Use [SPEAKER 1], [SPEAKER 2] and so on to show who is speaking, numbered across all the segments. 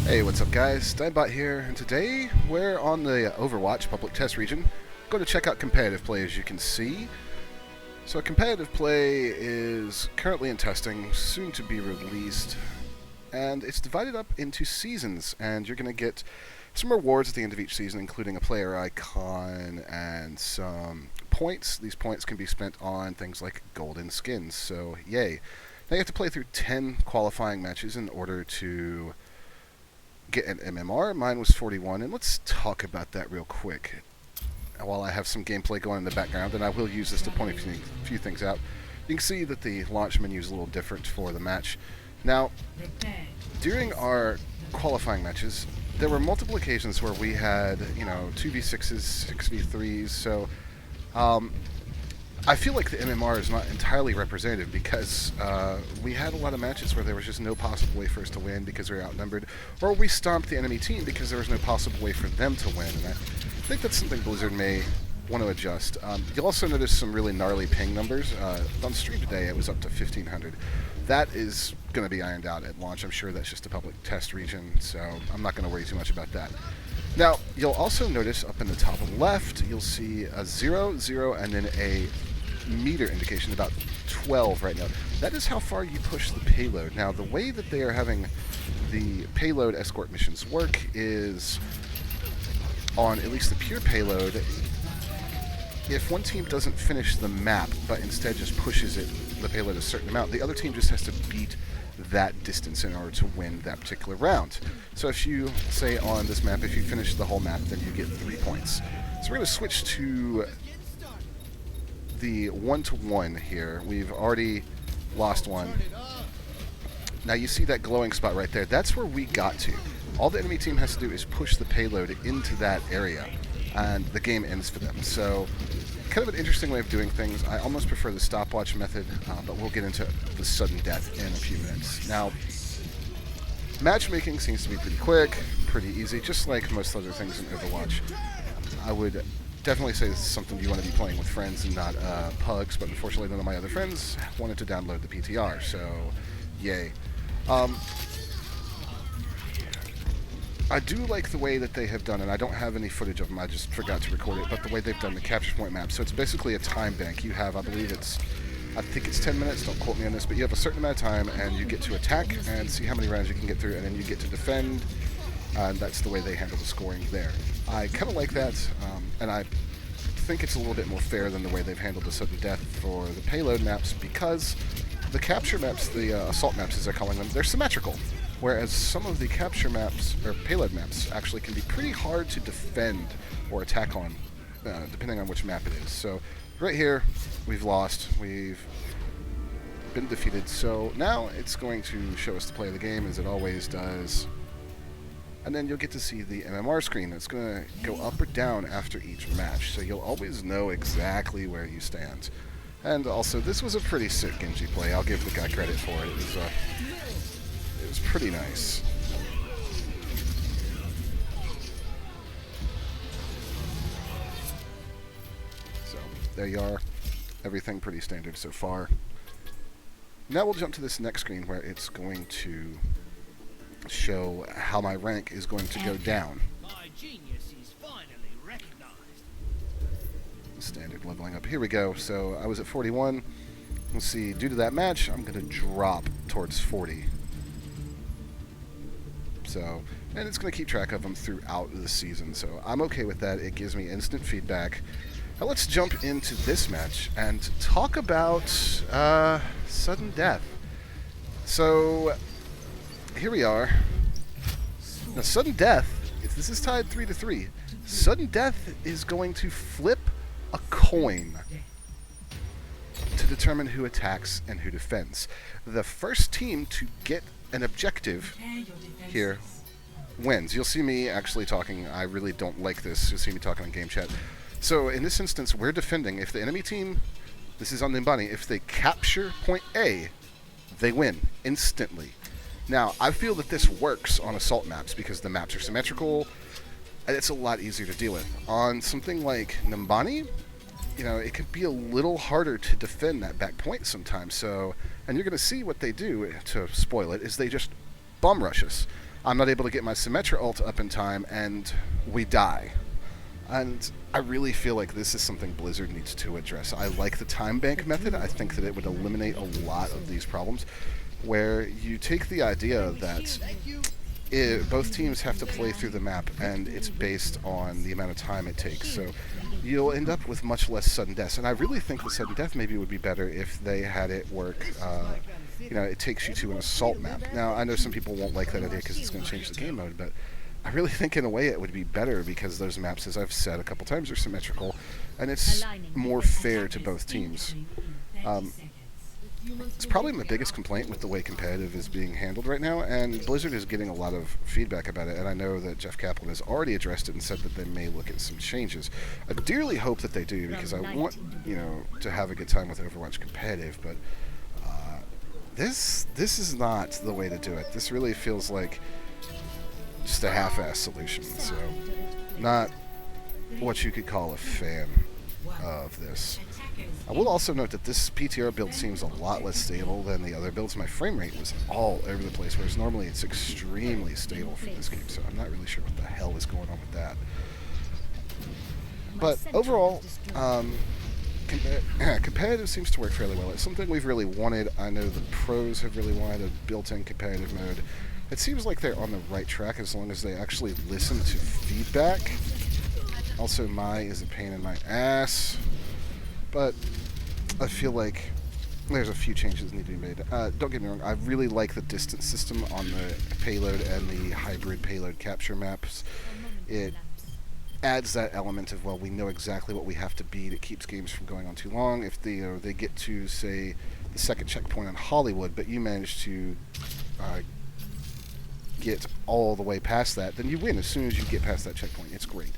[SPEAKER 1] Hey, what's up guys? Steinbot here, and today we're on the Overwatch public test region. Going to check out competitive play, as you can see. So competitive play is currently in testing, soon to be released, and it's divided up into seasons, and you're going to get some rewards at the end of each season, including a player icon and some points. These points can be spent on things like golden skins, so yay. Now you have to play through 10 qualifying matches in order to get an MMR. Mine was 41, and let's talk about that real quick while I have some gameplay going in the background, and I will use this to point a few things out. You can see that the launch menu is a little different for the match. Now, during our qualifying matches, there were multiple occasions where we had, 2v6s, 6v3s, so I feel like the MMR is not entirely representative because we had a lot of matches where there was just no possible way for us to win because we were outnumbered, or we stomped the enemy team because there was no possible way for them to win, and I think that's something Blizzard may want to adjust. You'll also notice some really gnarly ping numbers. On stream today, it was up to 1,500. That is going to be ironed out at launch. I'm sure that's just a public test region, so I'm not going to worry too much about that. Now, you'll also notice up in the top left, you'll see a 0, 0, and then a meter indication, about 12 right now. That is how far you push the payload. Now, the way that they are having the payload escort missions work is, on at least the pure payload, if one team doesn't finish the map, but instead just pushes the payload a certain amount, the other team just has to beat that distance in order to win that particular round. So if you, say on this map, if you finish the whole map, then you get 3 points. So we're going to switch to the 1-to-1 here. We've already lost one. Now you see that glowing spot right there. That's where we got to. All the enemy team has to do is push the payload into that area, and the game ends for them. So, kind of an interesting way of doing things. I almost prefer the stopwatch method, but we'll get into the sudden death in a few minutes. Now, matchmaking seems to be pretty quick, pretty easy, just like most other things in Overwatch. I would definitely say this is something you want to be playing with friends and not pugs, but unfortunately none of my other friends wanted to download the PTR, so yay. I do like the way that they have done, and I don't have any footage of them, I just forgot to record it, but the way they've done the capture point map. So it's basically a time bank. You have, I think it's 10 minutes, don't quote me on this, but you have a certain amount of time, and you get to attack and see how many rounds you can get through, and then you get to defend, and that's the way they handle the scoring there. I kind of like that, and I think it's a little bit more fair than the way they've handled the sudden death for the payload maps, because the capture maps, the assault maps as they're calling them, they're symmetrical. Whereas some of the capture maps, or payload maps, actually can be pretty hard to defend or attack on, depending on which map it is. So, right here, we've lost, we've been defeated, so now it's going to show us the play of the game, as it always does. And then you'll get to see the MMR screen that's going to go up or down after each match, so you'll always know exactly where you stand. And also, this was a pretty sick Genji play. I'll give the guy credit for it. It was pretty nice. So, there you are. Everything pretty standard so far. Now we'll jump to this next screen where it's going to show how my rank is going to go down.
[SPEAKER 2] My genius is finally recognized.
[SPEAKER 1] Standard leveling up. Here we go. So I was at 41. Let's see. Due to that match, I'm going to drop towards 40. So, and it's going to keep track of them throughout the season. So I'm okay with that. It gives me instant feedback. Now let's jump into this match and talk about sudden death. So here we are. Now, sudden death, if this is tied 3-3, sudden death is going to flip a coin to determine who attacks and who defends. The first team to get an objective here wins. You'll see me actually talking. I really don't like this. You'll see me talking on game chat. So in this instance, we're defending. If the enemy team, this is on the Nimbani, if they capture point A, they win instantly. Now, I feel that this works on assault maps because the maps are symmetrical, and it's a lot easier to deal with. On something like Nimbani, it could be a little harder to defend that back point sometimes. So, and you're going to see what they do, to spoil it, is they just bum rush us. I'm not able to get my Symmetra ult up in time, and we die. And I really feel like this is something Blizzard needs to address. I like the time bank method. I think that it would eliminate a lot of these problems, where you take the idea that both teams have to play through the map, and it's based on the amount of time it takes. So you'll end up with much less sudden deaths. And I really think the sudden death maybe would be better if they had it work. It takes you to an assault map. Now, I know some people won't like that idea because it's going to change the game mode, but I really think in a way it would be better because those maps, as I've said a couple times, are symmetrical, and it's more fair to both teams. It's probably my biggest complaint with the way competitive is being handled right now, and Blizzard is getting a lot of feedback about it, and I know that Jeff Kaplan has already addressed it and said that they may look at some changes. I dearly hope that they do, because I want, to have a good time with Overwatch competitive, but this is not the way to do it. This really feels like just a half-ass solution, so not what you could call a fan of this. I will also note that this PTR build seems a lot less stable than the other builds. My frame rate was all over the place, whereas normally it's extremely stable for this game, so I'm not really sure what the hell is going on with that. But overall, competitive seems to work fairly well. It's something we've really wanted. I know the pros have really wanted a built-in competitive mode. It seems like they're on the right track as long as they actually listen to feedback. Also, Mai is a pain in my ass, but I feel like there's a few changes that need to be made. Don't get me wrong, I really like the distance system on the payload and the hybrid payload capture maps. It adds that element of, well, we know exactly what we have to beat. It keeps games from going on too long. If they get to, say, the second checkpoint on Hollywood, but you manage to get all the way past that, then you win as soon as you get past that checkpoint. It's great.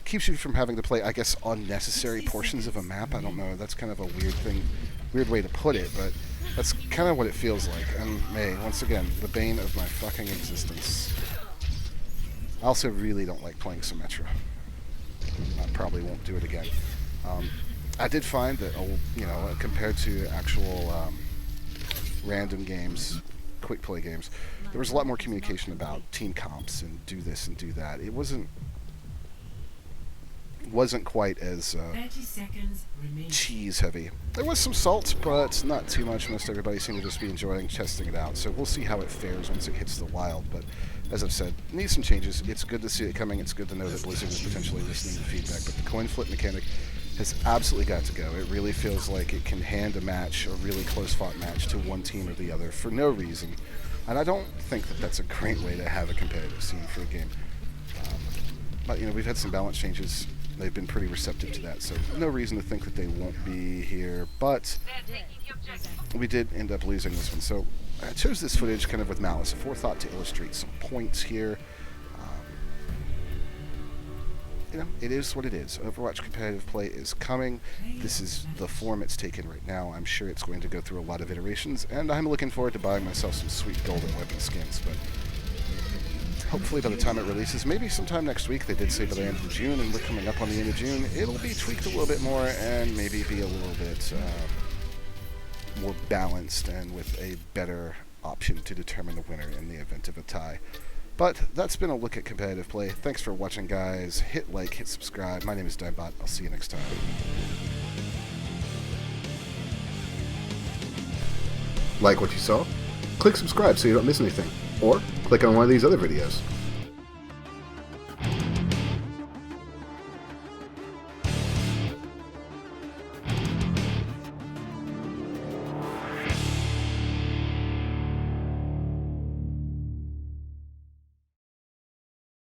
[SPEAKER 1] Keeps you from having to play, I guess, unnecessary portions of a map. I don't know. That's kind of a weird way to put it, but that's kind of what it feels like. And May, once again, the bane of my fucking existence. I also really don't like playing Symmetra. I probably won't do it again. I did find that, compared to actual random games, quick play games, there was a lot more communication about team comps and do this and do that. It wasn't quite as cheese heavy. There was some salt, but not too much. Most everybody seemed to just be enjoying testing it out. So we'll see how it fares once it hits the wild. But as I've said, needs some changes. It's good to see it coming. It's good to know that Blizzard is potentially listening to feedback. But the coin flip mechanic has absolutely got to go. It really feels like it can hand a match, a really close-fought match, to one team or the other for no reason. And I don't think that that's a great way to have a competitive scene for a game. But we've had some balance changes. They've been pretty receptive to that, so no reason to think that they won't be here. But we did end up losing this one, so I chose this footage kind of with malice, a forethought to illustrate some points here. It is what it is. Overwatch competitive play is coming. This is the form it's taken right now. I'm sure it's going to go through a lot of iterations, and I'm looking forward to buying myself some sweet golden weapon skins, but hopefully by the time it releases, maybe sometime next week. They did say by the end of June, and we're coming up on the end of June. It'll be tweaked a little bit more and maybe be a little bit more balanced and with a better option to determine the winner in the event of a tie. But that's been a look at competitive play. Thanks for watching, guys. Hit like, hit subscribe. My name is Dimebot. I'll see you next time. Like what you saw? Click subscribe so you don't miss anything. Or click on one of these other videos.